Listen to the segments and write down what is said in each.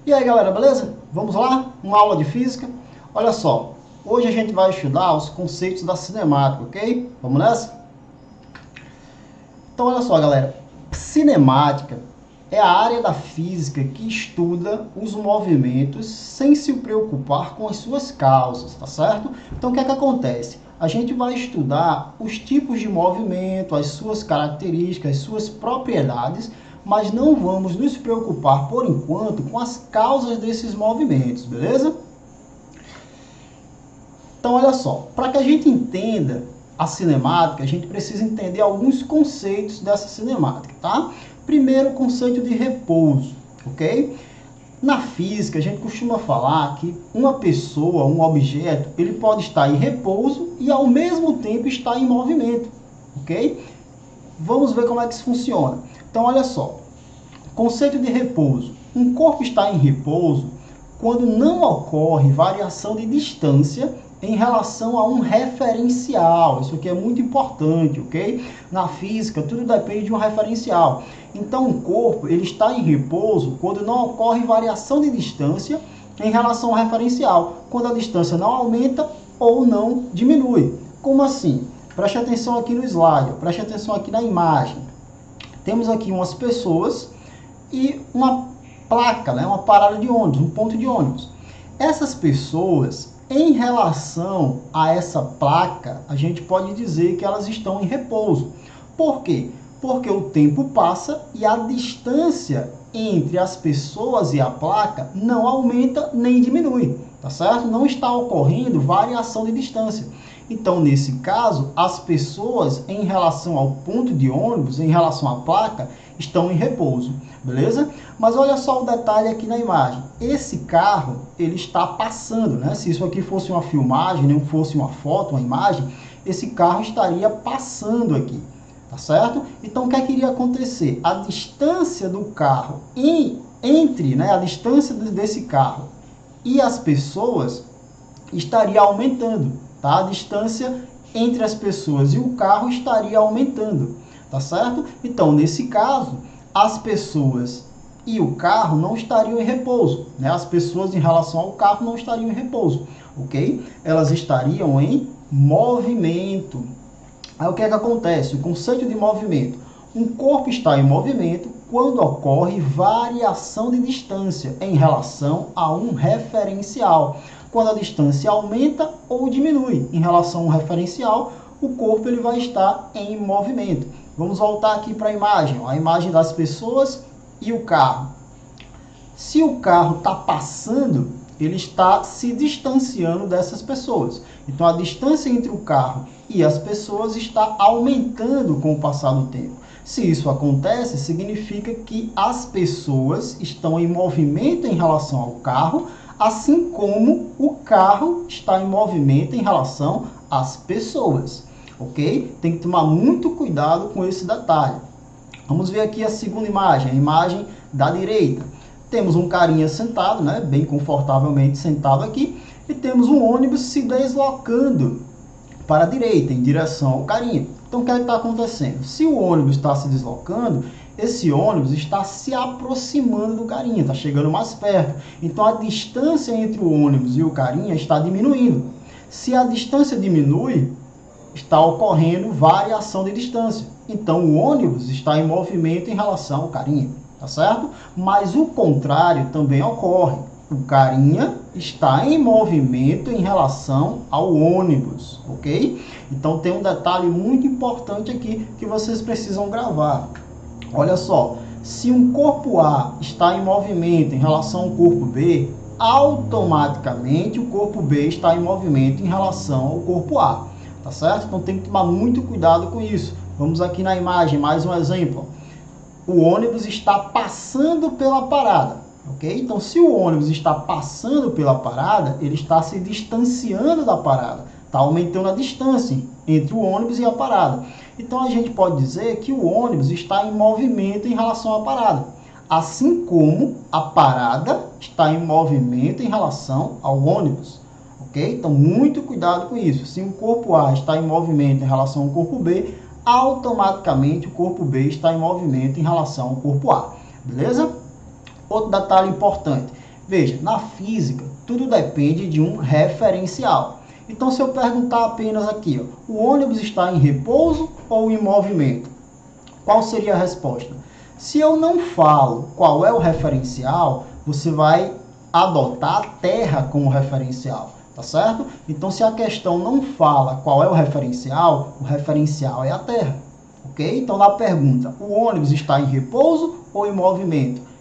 E aí galera, beleza? Vamos lá? Uma aula de física. Olha só, hoje a gente vai estudar os conceitos da cinemática, ok? Vamos nessa? Então olha só galera, cinemática é a área da física que estuda os movimentos sem se preocupar com as suas causas, tá certo? Então o que é que acontece? A gente vai estudar os tipos de movimento, as suas características, as suas propriedades, mas não vamos nos preocupar, por enquanto, com as causas desses movimentos, beleza? Então, olha só, para que a gente entenda a cinemática, a gente precisa entender alguns conceitos dessa cinemática, tá? Primeiro, o conceito de repouso, ok? Na física, a gente costuma falar que uma pessoa, um objeto, ele pode estar em repouso e ao mesmo tempo estar em movimento, ok? Vamos ver como é que isso funciona. Então, olha só, conceito de repouso. Um corpo está em repouso quando não ocorre variação de distância em relação a um referencial. Isso aqui é muito importante, ok? Na física, tudo depende de um referencial. Então, o corpo ele está em repouso quando não ocorre variação de distância em relação ao referencial, quando a distância não aumenta ou não diminui. Como assim? Preste atenção aqui no slide, preste atenção aqui na imagem. Temos aqui umas pessoas e uma placa, né, uma parada de ônibus, um ponto de ônibus. Essas pessoas, em relação a essa placa, a gente pode dizer que elas estão em repouso. Por quê? Porque o tempo passa e a distância entre as pessoas e a placa não aumenta nem diminui, tá certo? Não está ocorrendo variação de distância. Então, nesse caso, as pessoas em relação ao ponto de ônibus, em relação à placa, estão em repouso, beleza? Mas olha só o detalhe aqui na imagem. Esse carro, ele está passando, né? Se isso aqui fosse uma filmagem, não fosse uma foto, uma imagem, esse carro estaria passando aqui, tá certo? Então, o que é que iria acontecer? A distância do carro entre, né, a distância desse carro e as pessoas estaria aumentando, tá? A distância entre as pessoas e o carro estaria aumentando, tá certo? Então, nesse caso, as pessoas e o carro não estariam em repouso, né? As pessoas em relação ao carro não estariam em repouso, ok? Elas estariam em movimento. Aí o que é que acontece? O conceito de movimento. Um corpo está em movimento quando ocorre variação de distância em relação a um referencial. Quando a distância aumenta ou diminui em relação a um referencial, o corpo ele vai estar em movimento. Vamos voltar aqui para a imagem das pessoas e o carro. Se o carro está passando, ele está se distanciando dessas pessoas. Então, a distância entre o carro e as pessoas está aumentando com o passar do tempo. Se isso acontece, significa que as pessoas estão em movimento em relação ao carro, assim como o carro está em movimento em relação às pessoas, ok? Tem que tomar muito cuidado com esse detalhe. Vamos ver aqui a segunda imagem, a imagem da direita. Temos um carinha sentado, né, bem confortavelmente sentado aqui, e temos um ônibus se deslocando para a direita, em direção ao carinha. Então, o que está acontecendo? Se o ônibus está se deslocando, esse ônibus está se aproximando do carinha, está chegando mais perto. Então, a distância entre o ônibus e o carinha está diminuindo. Se a distância diminui, está ocorrendo variação de distância. Então, o ônibus está em movimento em relação ao carinha, tá certo? Mas o contrário também ocorre. O carinha está em movimento em relação ao ônibus, ok? Então, tem um detalhe muito importante aqui que vocês precisam gravar. Olha só, se um corpo A está em movimento em relação ao corpo B, automaticamente o corpo B está em movimento em relação ao corpo A, tá certo? Então tem que tomar muito cuidado com isso. Vamos aqui na imagem, mais um exemplo. O ônibus está passando pela parada, ok? Então, se o ônibus está passando pela parada, ele está se distanciando da parada, está aumentando a distância entre o ônibus e a parada. Então, a gente pode dizer que o ônibus está em movimento em relação à parada, assim como a parada está em movimento em relação ao ônibus, ok? Então, muito cuidado com isso. Se o corpo A está em movimento em relação ao corpo B, automaticamente o corpo B está em movimento em relação ao corpo A, beleza? Outro detalhe importante, Veja, na física, tudo depende de um referencial. Então, se eu perguntar apenas aqui, ó, o ônibus está em repouso ou em movimento? Qual seria a resposta? Se eu não falo qual é o referencial, você vai adotar a Terra como referencial, tá certo? Então, se a questão não fala qual é o referencial é a Terra, ok? Então, na pergunta, o ônibus está em repouso ou em movimento?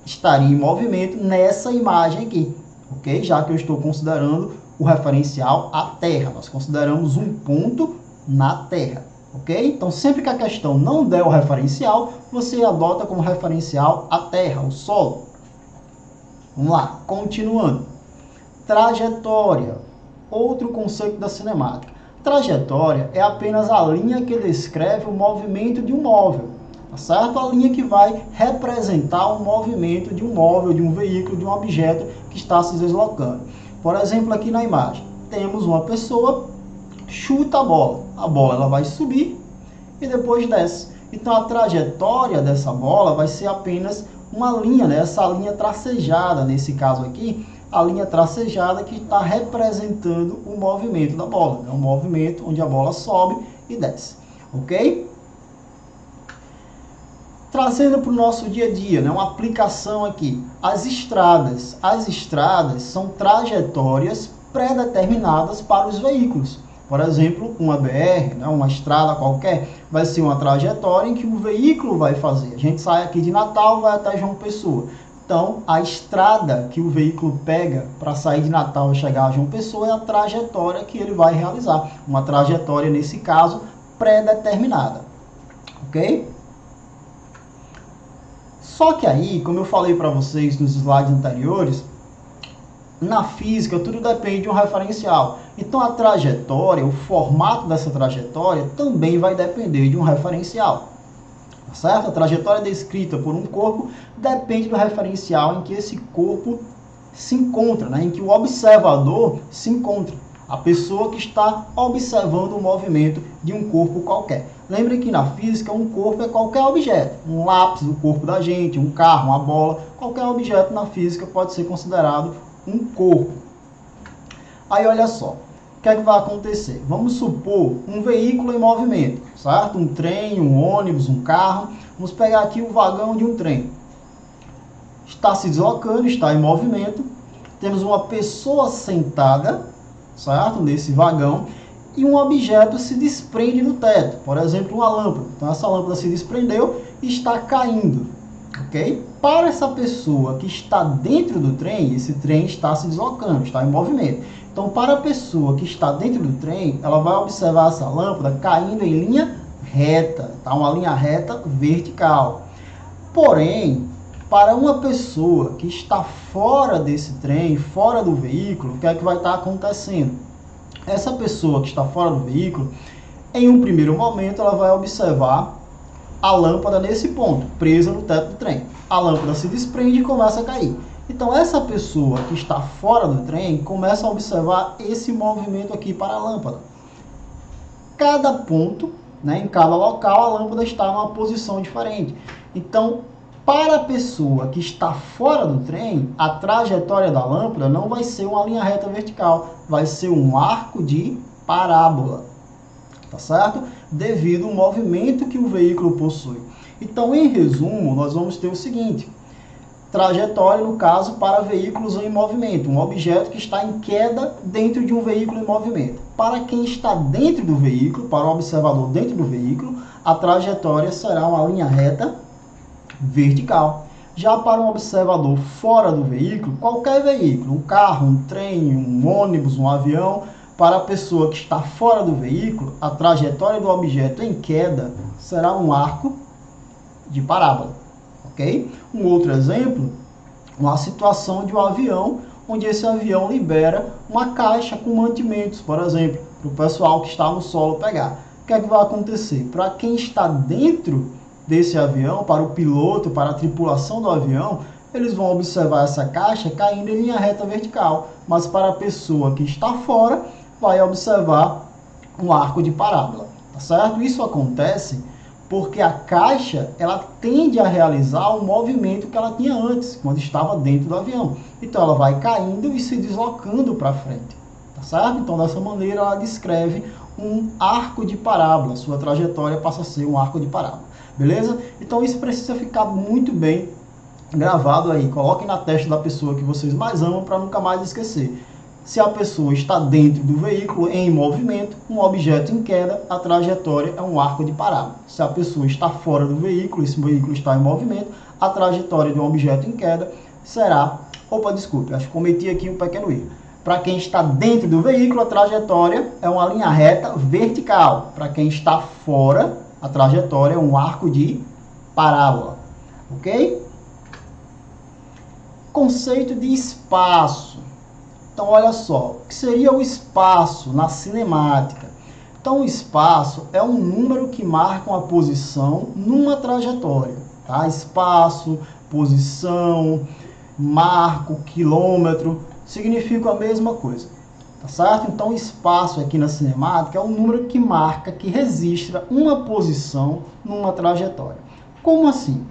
Estaria em movimento nessa imagem aqui, ok? Já que eu estou considerando o referencial a Terra, nós consideramos um ponto na Terra, ok? Então, sempre que a questão não der o referencial, você adota como referencial a Terra, o solo. Vamos lá, continuando. Trajetória, outro conceito da cinemática. Trajetória é apenas a linha que descreve o movimento de um móvel, tá certo? A linha que vai representar o movimento de um móvel, de um veículo, de um objeto que está se deslocando. Por exemplo, aqui na imagem, temos uma pessoa, chuta a bola ela vai subir e depois desce. Então, a trajetória dessa bola vai ser apenas uma linha, né? Essa linha tracejada, nesse caso aqui, a linha tracejada que está representando o movimento da bola, né? Um movimento onde a bola sobe e desce, ok? Trazendo para o nosso dia a dia, né, uma aplicação aqui. As estradas são trajetórias pré-determinadas para os veículos. Por exemplo, uma BR, né, uma estrada qualquer, vai ser uma trajetória em que o veículo vai fazer. A gente sai aqui de Natal, vai até João Pessoa. Então, a estrada que o veículo pega para sair de Natal e chegar a João Pessoa é a trajetória que ele vai realizar. Uma trajetória, nesse caso, pré-determinada. Ok? Só que aí, como eu falei para vocês nos slides anteriores, na física tudo depende de um referencial. Então a trajetória, o formato dessa trajetória também vai depender de um referencial. Certo? A trajetória descrita por um corpo depende do referencial em que esse corpo se encontra, né? Em que o observador se encontra. A pessoa que está observando o movimento de um corpo qualquer. Lembre que na física um corpo é qualquer objeto. Um lápis, o corpo da gente, um carro, uma bola. Qualquer objeto na física pode ser considerado um corpo. Aí olha só, o que é que vai acontecer? Vamos supor um veículo em movimento, certo? Um trem, um ônibus, um carro. Vamos pegar aqui o vagão de um trem. Está se deslocando, está em movimento. Temos uma pessoa sentada, certo? Nesse vagão, e um objeto se desprende do teto, por exemplo, uma lâmpada. Então essa lâmpada se desprendeu e está caindo, ok? Para essa pessoa que está dentro do trem, esse trem está se deslocando, está em movimento. Então, para a pessoa que está dentro do trem, ela vai observar essa lâmpada caindo em linha reta, tá? Uma linha reta vertical. Porém, para uma pessoa que está fora desse trem, fora do veículo, o que é que vai estar acontecendo? Essa pessoa que está fora do veículo, em um primeiro momento, ela vai observar a lâmpada nesse ponto, presa no teto do trem. A lâmpada se desprende e começa a cair. Então, essa pessoa que está fora do trem começa a observar esse movimento aqui para a lâmpada. Cada ponto, né, em cada local, a lâmpada está em uma posição diferente. Então, para a pessoa que está fora do trem, a trajetória da lâmpada não vai ser uma linha reta vertical, vai ser um arco de parábola, tá certo? Devido ao movimento que o veículo possui. Então, em resumo, nós vamos ter o seguinte: trajetória, no caso, para veículos em movimento, um objeto que está em queda dentro de um veículo em movimento. Para quem está dentro do veículo, para o observador dentro do veículo, a trajetória será uma linha reta vertical. Já para um observador fora do veículo, qualquer veículo, um carro, um trem, um ônibus, um avião, para a pessoa que está fora do veículo, a trajetória do objeto em queda será um arco de parábola, ok? Um outro exemplo, uma situação de um avião, onde esse avião libera uma caixa com mantimentos, por exemplo, para o pessoal que está no solo pegar. O que é que vai acontecer? Para quem está dentro desse avião, para o piloto, para a tripulação do avião, eles vão observar essa caixa caindo em linha reta vertical, mas para a pessoa que está fora, vai observar um arco de parábola, tá certo? Isso acontece Porque a caixa, ela tende a realizar o movimento que ela tinha antes, quando estava dentro do avião. Então, ela vai caindo e se deslocando para frente, tá certo? Então, dessa maneira, ela descreve um arco de parábola. Sua trajetória passa a ser um arco de parábola, beleza? Então, isso precisa ficar muito bem gravado aí. Coloquem na testa da pessoa que vocês mais amam para nunca mais esquecer. Se a pessoa está dentro do veículo em movimento, um objeto em queda, a trajetória é um arco de parábola. Se a pessoa está fora do veículo, esse veículo está em movimento, a trajetória de um objeto em queda será... Opa, desculpe, acho que cometi aqui um pequeno erro. Para quem está dentro do veículo, a trajetória é uma linha reta vertical. Para quem está fora, a trajetória é um arco de parábola. Ok? Conceito de espaço. Então, olha só, o que seria o espaço na cinemática? Então, o espaço é um número que marca uma posição numa trajetória. Tá? Espaço, posição, marco, quilômetro, significam a mesma coisa. Tá certo? Então, espaço aqui na cinemática é um número que marca, que registra uma posição numa trajetória. Como assim?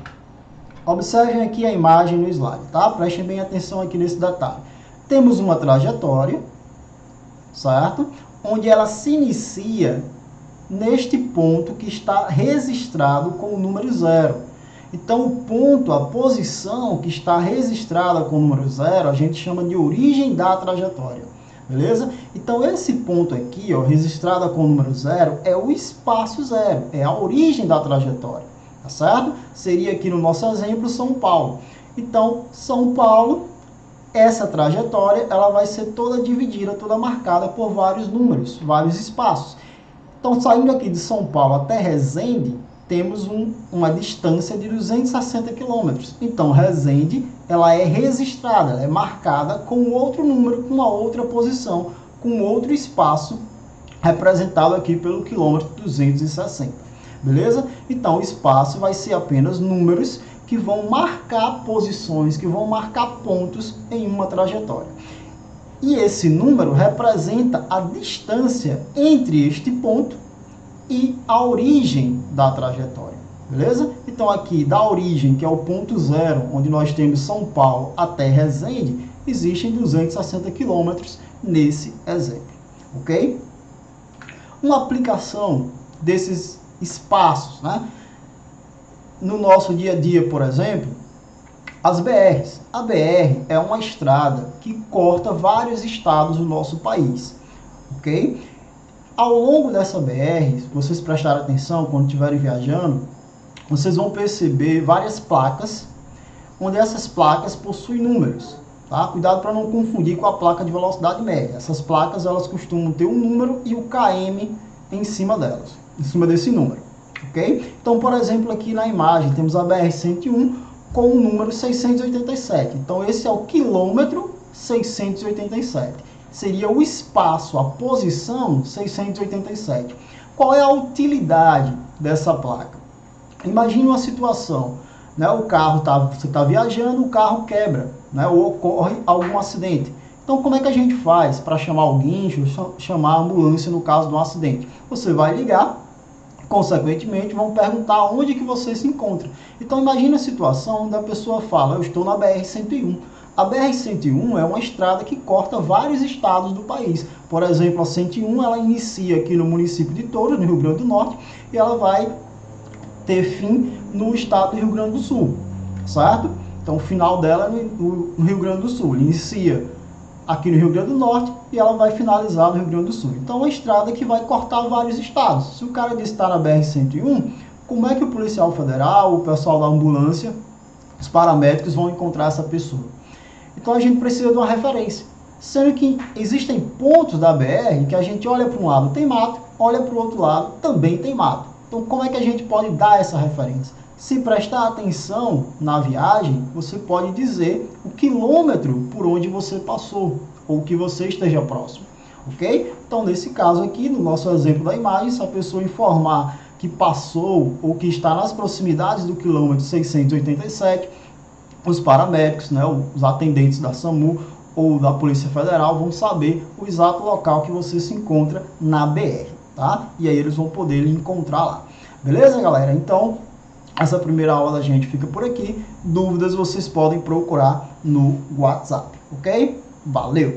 Observem aqui a imagem no slide, tá? Prestem bem atenção aqui nesse detalhe. Temos uma trajetória, certo? Onde ela se inicia neste ponto que está registrado com o número 0. Então, o ponto, a posição que está registrada com o número 0, a gente chama de origem da trajetória, beleza? Então, esse ponto aqui, ó, registrada com o número 0, é o espaço 0, é a origem da trajetória, tá certo? Seria aqui no nosso exemplo São Paulo. Então, São Paulo, essa trajetória, ela vai ser toda dividida, toda marcada por vários números, vários espaços. Então, saindo aqui de São Paulo até Resende, temos uma distância de 260 quilômetros. Então, Resende, ela é registrada, ela é marcada com outro número, com uma outra posição, com outro espaço, representado aqui pelo quilômetro 260. Beleza? Então, o espaço vai ser apenas números que vão marcar posições, que vão marcar pontos em uma trajetória. E esse número representa a distância entre este ponto e a origem da trajetória, beleza? Então aqui, da origem, que é o ponto 0, onde nós temos São Paulo até Resende, existem 260 quilômetros nesse exemplo, ok? Uma aplicação desses espaços, né? No nosso dia a dia, por exemplo, as BRs. A BR é uma estrada que corta vários estados do nosso país, ok? Ao longo dessa BR, se vocês prestarem atenção quando estiverem viajando, vocês vão perceber várias placas, onde essas placas possuem números, tá? Cuidado para não confundir com a placa de velocidade média. Essas placas, elas costumam ter um número e o km em cima delas, em cima desse número. Okay? Então, por exemplo, aqui na imagem temos a BR-101 com o número 687. Então, esse é o quilômetro 687. Seria o espaço, a posição 687. Qual é a utilidade dessa placa? Imagine uma situação, né? O carro você está viajando, o carro quebra, né? Ou ocorre algum acidente. Então, como é que a gente faz para chamar o guincho, chamar a ambulância no caso de um acidente? Você vai ligar, consequentemente, vão perguntar onde que você se encontra. Então, imagine a situação onde a pessoa fala, eu estou na BR-101. A BR-101 é uma estrada que corta vários estados do país. Por exemplo, a 101, ela inicia aqui no município de Touros, no Rio Grande do Norte, e ela vai ter fim no estado do Rio Grande do Sul, certo? Então, o final dela é no Rio Grande do Sul. Ele inicia aqui no Rio Grande do Norte e ela vai finalizar no Rio Grande do Sul. Então, é uma estrada que vai cortar vários estados. Se o cara disse que está na BR-101, como é que o policial federal, o pessoal da ambulância, os paramédicos vão encontrar essa pessoa? Então, a gente precisa de uma referência. Sendo que existem pontos da BR que a gente olha para um lado, tem mato, olha para o outro lado, também tem mato. Então, como é que a gente pode dar essa referência? Se prestar atenção na viagem, você pode dizer o quilômetro por onde você passou, ou que você esteja próximo, ok? Então, nesse caso aqui, no nosso exemplo da imagem, se a pessoa informar que passou ou que está nas proximidades do quilômetro 687, os paramédicos, né, os atendentes da SAMU ou da Polícia Federal vão saber o exato local que você se encontra na BR, tá? E aí eles vão poder lhe encontrar lá. Beleza, galera? Então, essa primeira aula da gente fica por aqui. Dúvidas vocês podem procurar no WhatsApp, ok? Valeu!